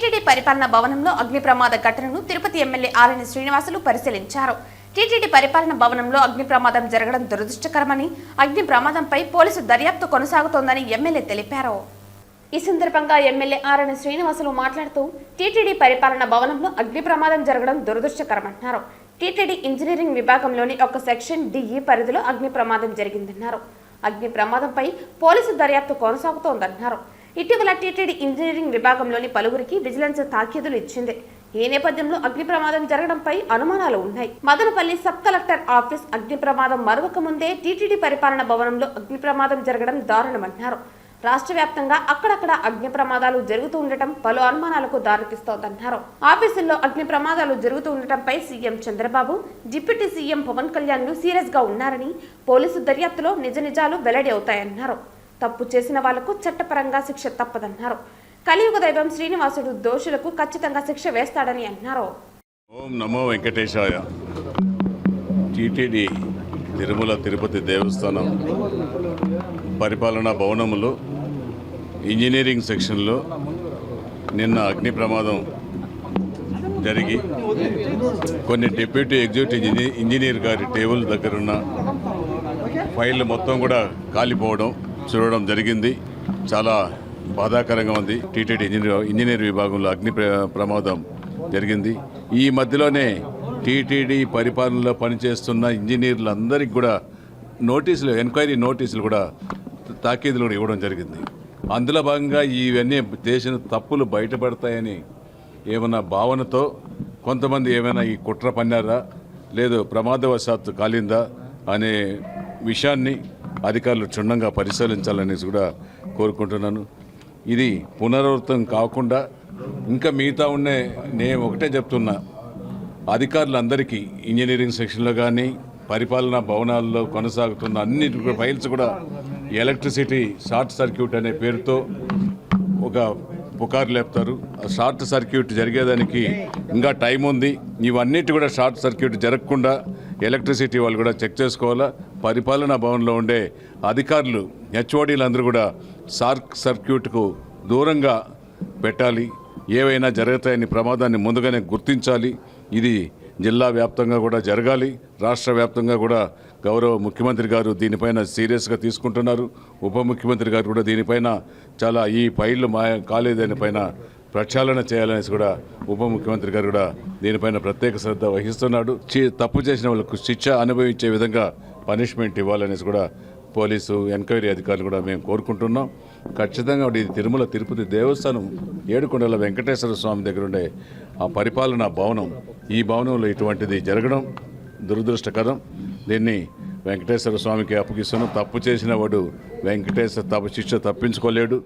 TTD పరిపాలన భవనంలో అగ్ని ప్రమాద ఘటనను తిరుపతి ఎమ్మెల్యే ఆర్ఎన్ శ్రీనివాసులు పరిశీలించారు. టీటీడీ పరిపాలన భవనంలో అగ్ని ప్రమాదం జరగడం దురదృష్టకరమని, అగ్ని ప్రమాదంపై పోలీసు దర్యాప్తు కొనసాగుతోందని ఎమ్మెల్యే తెలిపారు. ఈ సందర్భంగా ఎమ్మెల్యే ఆర్ఎన్ శ్రీనివాసులు మాట్లాడుతూ టీటీడీ పరిపాలన భవనంలో అగ్ని ప్రమాదం జరగడం దురదృష్టకరమన్నారు. టీటీడీ ఇంజనీరింగ్ విభాగంలోని ఒక సెక్షన్ డిఈ పరిధిలో అగ్ని ప్రమాదం జరిగిందన్నారు. అగ్ని ప్రమాదంపై పోలీసు దర్యాప్తు కొనసాగుతోందన్నారు. ఇటీవల టీటీడీ ఇంజనీరింగ్ విభాగంలోని పలువురికి విజిలెన్స్ తాకీదులు ఇచ్చింది. ఈ నేపథ్యంలో అగ్ని ప్రమాదం జరగడంపై అనుమానాలు ఉన్నాయి. మదనపల్లి సబ్ కలెక్టర్ ఆఫీస్ అగ్ని ప్రమాదం మరొక ముందే టీటీడీ పరిపాలన భవనంలో అగ్ని ప్రమాదం జరగడం దారుణమన్నారు. రాష్ట్ర వ్యాప్తంగా అక్కడక్కడ అగ్ని ప్రమాదాలు జరుగుతూ ఉండటం పలు అనుమానాలకు దారితీస్తోందన్నారు. ఆఫీసుల్లో అగ్ని ప్రమాదాలు జరుగుతూ ఉండటంపై CM Chandrababu, deputy CM Pavan కళ్యాణ్లు సీరియస్ గా ఉన్నారని, పోలీసు దర్యాప్తులో నిజ నిజాలు వెల్లడి అవుతాయన్నారు. తప్పు చేసిన వాళ్లకు చట్టపరంగా శిక్ష తప్పదన్నారు. కలియుగ దైవం శ్రీనివాసుడు దోషులకు ఖచ్చితంగా శిక్ష వేస్తాడని అన్నారు. ఓం నమో వెంకటేశాయ. టీటీడీ తిరుమల తిరుపతి దేవస్థానం పరిపాలనా భవనములో ఇంజనీరింగ్ సెక్షన్లో నిన్న అగ్ని ప్రమాదం జరిగి కొన్ని డిప్యూటీ ఎగ్జిక్యూటివ్ ఇంజనీర్ గారి టేబుల్ దగ్గరున్న ఫైళ్ళు మొత్తం కూడా కాలిపోవడం చూడడం జరిగింది. చాలా బాధాకరంగా ఉంది. టీటీడీ ఇంజనీర్ విభాగంలో అగ్ని ప్రమాదం జరిగింది. ఈ మధ్యలోనే టీటీడీ పరిపాలనలో పనిచేస్తున్న ఇంజనీర్లందరికీ కూడా నోటీసులు, ఎంక్వైరీ నోటీసులు కూడా తాకీదులు కూడా ఇవ్వడం జరిగింది. అందులో భాగంగా ఇవన్నీ చేసిన తప్పులు బయటపడతాయని ఏమన్నా భావనతో కొంతమంది ఏమైనా ఈ కుట్ర పన్నారా, లేదు ప్రమాదవశాత్తు కాలిందా అనే విషయాన్ని అధికారులు క్షుణ్ణంగా పరిశీలించాలనేసి కూడా కోరుకుంటున్నాను. ఇది పునరావృతం కాకుండా ఇంకా మిగతా ఉండే నేను ఒకటే చెప్తున్నా, అధికారులందరికీ ఇంజనీరింగ్ సెక్షన్లో కానీ పరిపాలనా భవనాల్లో కొనసాగుతున్న అన్ని ఫైల్స్ కూడా ఎలక్ట్రిసిటీ షార్ట్ సర్క్యూట్ అనే పేరుతో ఒక పుకారు లేపుతారు. షార్ట్ సర్క్యూట్ జరిగేదానికి ఇంకా టైం ఉంది. ఇవన్నిటి కూడా షార్ట్ సర్క్యూట్ జరగకుండా ఎలక్ట్రిసిటీ వాళ్ళు కూడా చెక్ చేసుకోవాలా. పరిపాలనా భవన్లో ఉండే అధికారులు, హెచ్ఓడీలు అందరూ కూడా షార్ట్ సర్క్యూట్కు దూరంగా పెట్టాలి. ఏవైనా జరుగుతాయని ప్రమాదాన్ని ముందుగానే గుర్తించాలి. ఇది జిల్లా వ్యాప్తంగా కూడా జరగాలి. రాష్ట్ర వ్యాప్తంగా కూడా గౌరవ ముఖ్యమంత్రి గారు దీనిపైన సీరియస్గా తీసుకుంటున్నారు. ఉప ముఖ్యమంత్రి గారు కూడా దీనిపైన చాలా ఈ ఫైళ్ళు కాలేదానిపైన ప్రక్షాళన చేయాలనేసి కూడా ఉప ముఖ్యమంత్రి గారు కూడా దీనిపైన ప్రత్యేక శ్రద్ధ వహిస్తున్నాడు. తప్పు చేసిన వాళ్ళకు శిక్ష అనుభవించే విధంగా పనిష్మెంట్ ఇవ్వాలనేసి కూడా పోలీసు ఎంక్వైరీ అధికారులు కూడా మేము కోరుకుంటున్నాం. ఖచ్చితంగా ఇది తిరుమల తిరుపతి దేవస్థానం ఏడుకొండల వెంకటేశ్వర స్వామి దగ్గర ఉండే ఆ పరిపాలనా భవనం, ఈ భవనంలో ఇటువంటిది జరగడం దురదృష్టకరం. దీన్ని వెంకటేశ్వర స్వామికి అప్పగిస్తున్నాం. తప్పు చేసిన వాడు వెంకటేశ్వర శిక్ష తప్పించుకోలేడు.